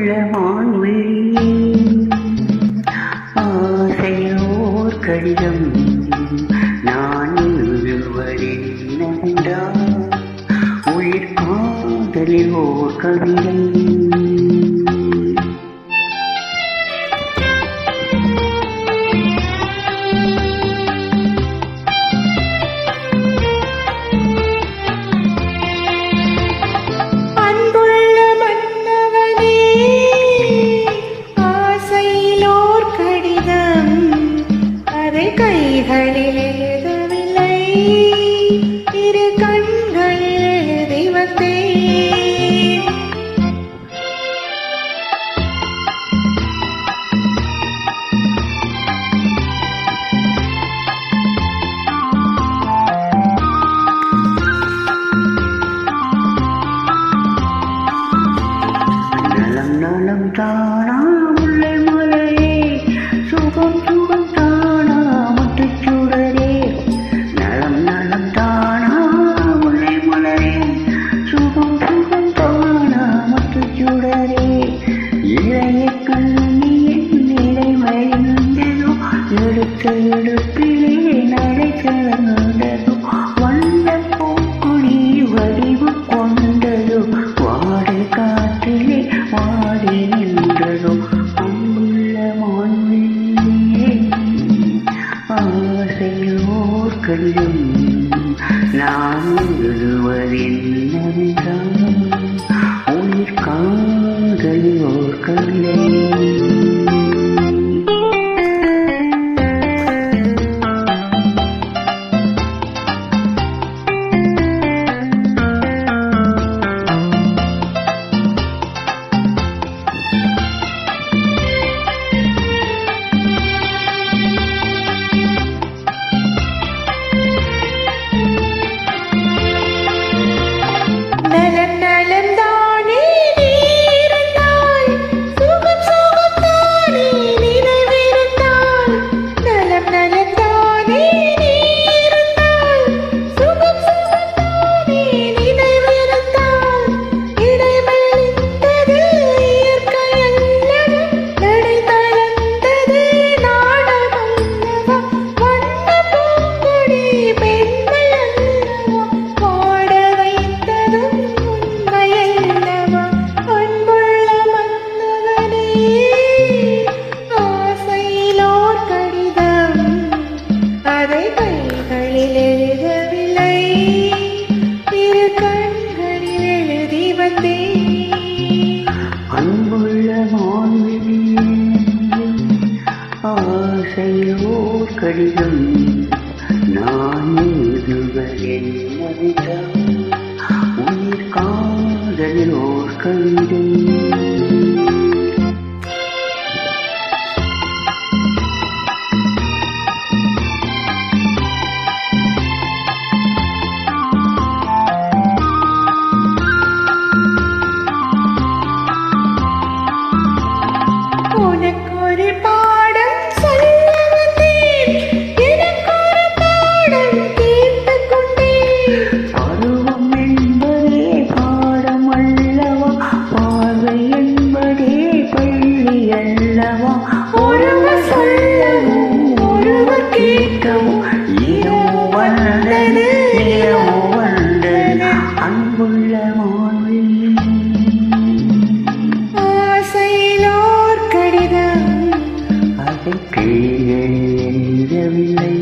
அன்புள்ள மான்விழி ஆசையோர் கடிதம் நான் எழுதுவதில் நன்றால் உயிர் காதலில் ஓர் கவிதை. கைகளில் எழுதவில்லை, இரு கண்களில் எழுதி வந்தேன். நலம் நலம் தானா முல்லை மலையே, சுகம் சுகம் தானா முத்துச்சுடரே. நலம் நலம் தானா முல்லை மலையே, சுகம் சுகம் தானா முத்துச்சுடரே. இளைய கண்ணியின் நிலை மறைந்ததோ, எடுத்த எடுப்பிலே நடை கலந்ததோ, வந்த பூக்குடி வடிவு கொண்டதோ, வாடை காற்றிலே வாடி நின்றதோ. அன்புள்ள மான்விழியே ஆசையோர் கடிதம் நான் எழுதுவதென்னவென்றால் உயிர் காதலியோர் கவிதை. நலம் நலம் தானே நீ இருந்தாய், சுகம் சுகம் தானே நினைவிருந்தாய். நலம் நலம் தானே நீ இருந்தாய், சுகம் சுகம் தானே நினைவிருந்தாய். இடைமெலிந்தது இயற்கை அல்லவா, நடை தளர்ந்தது நாடம் அல்லவா, வண்ண பூங்கொடி பெண்மை அல்லவா, வாட வைத்ததும் உண்மை அல்லவா. அன்புள்ள மன்னவனே ஆசையிலோர் கடிதம், அதை கைகளில் எழுதவில்லை, இரு கண்களில் எழுதி வந்தேன். அன்புள்ள மான்விழியே ஆசையோர் கடிதம் நான் எழுதுவதென்னவென்றால் உயிர் காதலில் ஓர் கவிதை. உனக்கொரு பாடம் சொல்ல வந்தேன், எனக்கொரு பாடம் தீர்த்துக் கொண்டேன். பருவம் என்பதே பாடம் அல்லவா, பார்வை என்பதே பள்ளி அல்லவா. ஒருவர் சொல்லவும் ஒருவர் கேட்கவும் இரவு வந்தது இரவு வந்தது. அன்புள்ள மான்விழியே ஆசையிலோர் கடிதம், அதை கைகளில் எழுதவில்லை,